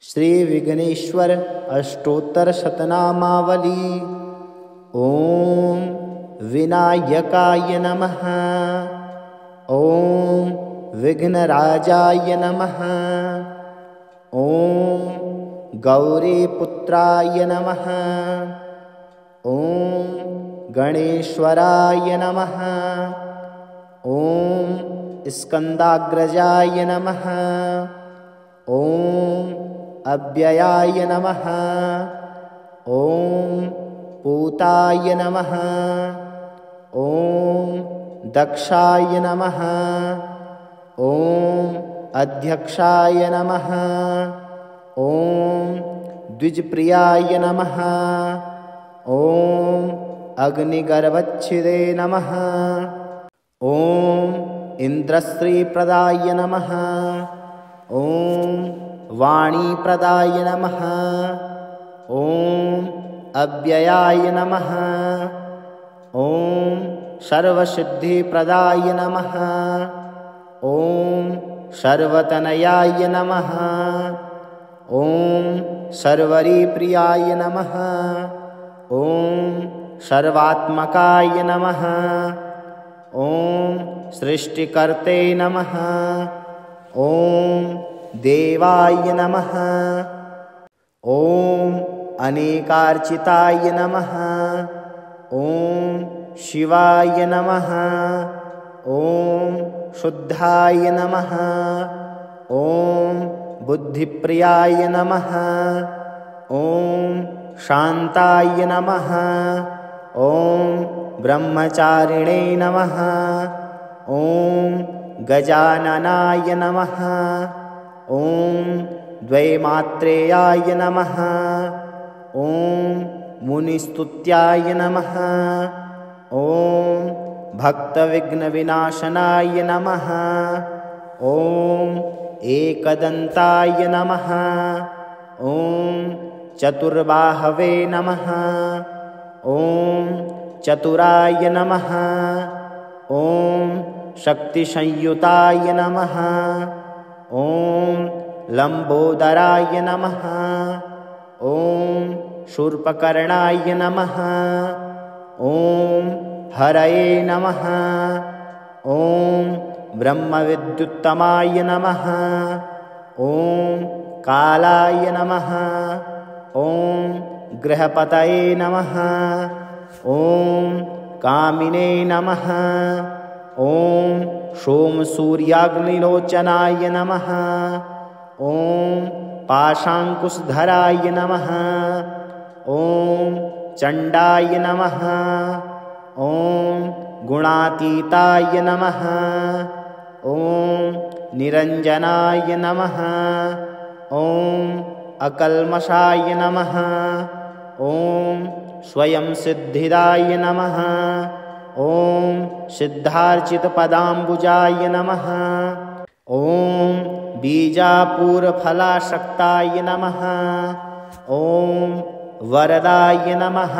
श्री विघ्नेश्वर अष्टोत्तर शतनामावली। ओम विनायकाय नमः। ओम विघ्नराजाय नमः। ओम गौरीपुत्राय नमः। ओम गणेश्वराय नमः। ओम स्कंदाग्रजाय नमः। ओम अव्ययाय नमः। ओम पूताय नमः। ओम दक्षाय नमः। ओम अध्यक्षाय नमः। ओम द्विजप्रियाय नमः। ओम अग्निगर्भच्छिदे नमः। ओम इंद्रश्रीप्रदाय नमः। ओम वाणीप्रदाय नमः। ओम अव्ययाय नमः। ओम सर्वसिद्धिप्रदाय नमः। ओम सर्वतनयाय नमः। ओम सर्वरीप्रियाय नमः। ओम सर्वात्मकाय नमः। ओम सृष्टिकर्ते नमः। ओम देवाय नमः। ओम अनेकार्चिताय नमः। ओम शिवाय नमः। ओम शुद्धाय नमः। ओम बुद्धिप्रियाय नमः। ओम शांताय नमः। ओम ब्रह्मचारिणे नमः। ओम गजाननाय नमः। ओम द्वैमात्रेयाय नमः। ओम मुनिस्तुत्याय नमः। ओम भक्तविघ्नविनाशनाय नमः। ओम एकदन्ताय नमः। ओम चतुर्बाहवे नमः। ओम चतुराय नमः। ओम शक्तिसंयुताय नमः। ओम लंबोदराय नमः। ओम शूर्पकर्णाय नमः। ओम हरये नमः। ओम ब्रह्मविद्युत्तमाय नमः। ओम कालाय नमः। ओम गृहपतये नमः। ओम कामिने नमः। ओम सोमसूर्याग्निलोचनाय नमः। ओम पाशांकुशधराय नमः। ओम चंडाय नमः। ओम गुणातीताय नमः। ओम निरंजनाय नमः। ओम अकल्मषाय नमः। ओम स्वयं सिद्धिदाय नमः। ओम सिद्धार्चितपदाम्बुजाय नमः। ओम बीजापूरफलाशक्ताय नमः। ओम वरदाय नमः।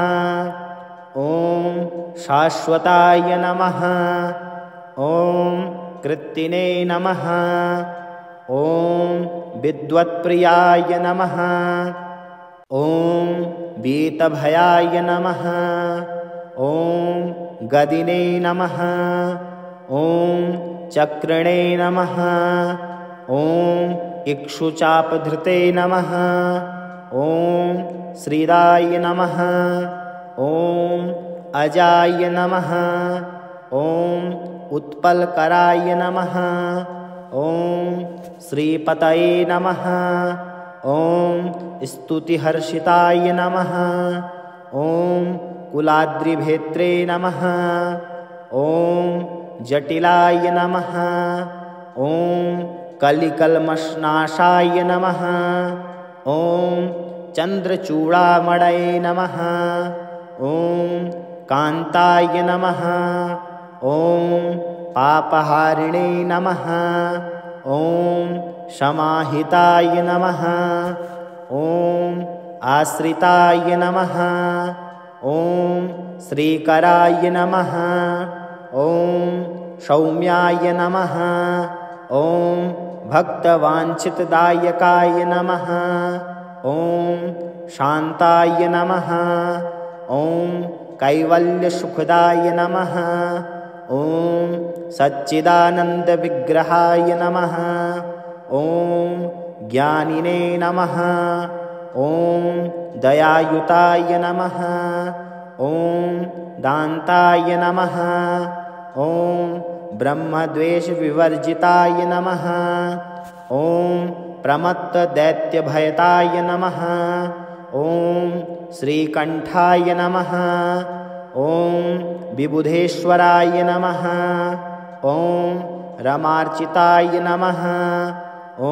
ओम शाश्वताय नमः। ओम कृत्तिने नमः। ओम विद्वत्प्रियाय नमः। ओम वीतभयाय नमः। ओम गदिने नमः। ओम चक्रिणे नमः। ओम इक्षुचापधृते नमः। ओम श्रीराय नमः। ओम अजाय नमः। ओम उत्पलकराय नमः। ओम श्रीपतये नमः। ओम स्तुतिहर्षिताय नमः। ओम कुलाद्रिभेत्रे नमः। ओम जटिलाय नमः। ओम कलिकल्मषनाशाय नमः। ओम चंद्रचूड़ामणये नमः। ओम कांताय नमः। ओम पापहारिणे नमः। ओम समाहिताय नमः। ओम आश्रिताय नमः। ओम श्रीकराय नमः। ओम सौम्याय नमः। ओम भक्तवाञ्छितदायकाय नमः। ॐ शान्ताय नमः। ॐ कैवल्यसुखदाय नमः। ॐ सच्चिदानन्दविग्रहाय नमः। ॐ ज्ञानिने नमः। ॐ दयायुताय नमः। ॐ दान्ताय नमः। ॐ ब्रह्मद्वेषविवर्जिताय नमः। ॐ प्रमत्तदैत्यभयताय नमः। ॐ श्रीकण्ठाय नमः। ॐ विबुधेश्वराय नमः। ॐ रमार्चिताय नमः। ॐ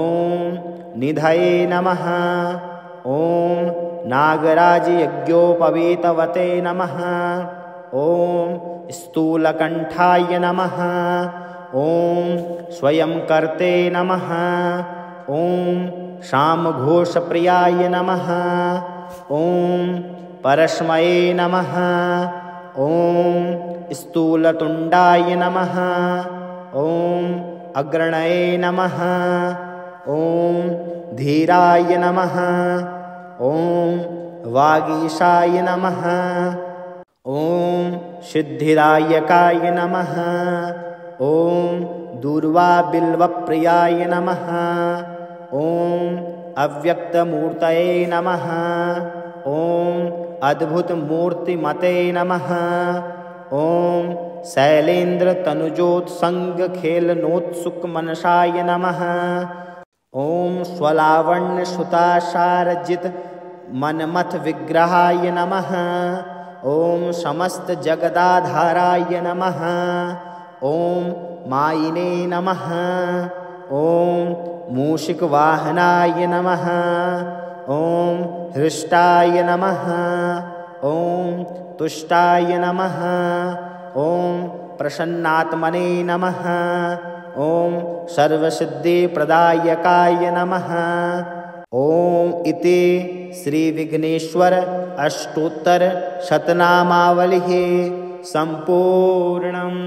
निधये नमः। ॐ नागराजयज्ञोपवीतवते नमः। ॐ स्थूलकण्ठाय नमः। ॐ स्वयंकर्ते नमः। ॐ श्यामघोषप्रियाय नमः। ॐ परस्मये नमः। ॐ स्थूलतुण्डाय नमः। ॐ अग्रणये नमः। ॐ धीराय नमः। ॐ वागीशाय नमः। ॐ सिद्धिदायकाय नमः। ॐ दूर्वाबिल्वप्रियाय नमः। ॐ अव्यक्तमूर्तये नमः। ॐ अद्भुतमूर्तिमते नमः। ॐ शैलेन्द्रतनुजोत्सङ्गखेलनोत्सुकमनसाय नमः। ॐ स्वलावण्यसुतासारजितमन्मथविग्रहाय नमः। ॐ समस्तजगदाधाराय नमः। ॐ मायिने नमः। ॐ मूषिकवाहनाय नमः। ॐ हृष्टाय नमः। ॐ तुष्टाय नमः। ॐ प्रसन्नात्मने नमः। ॐ सर्वसिद्धिप्रदायकाय नमः। ॐ इति श्रीविघ्नेश्वर अष्टोत्तरशतनामावलिः सम्पूर्णम्।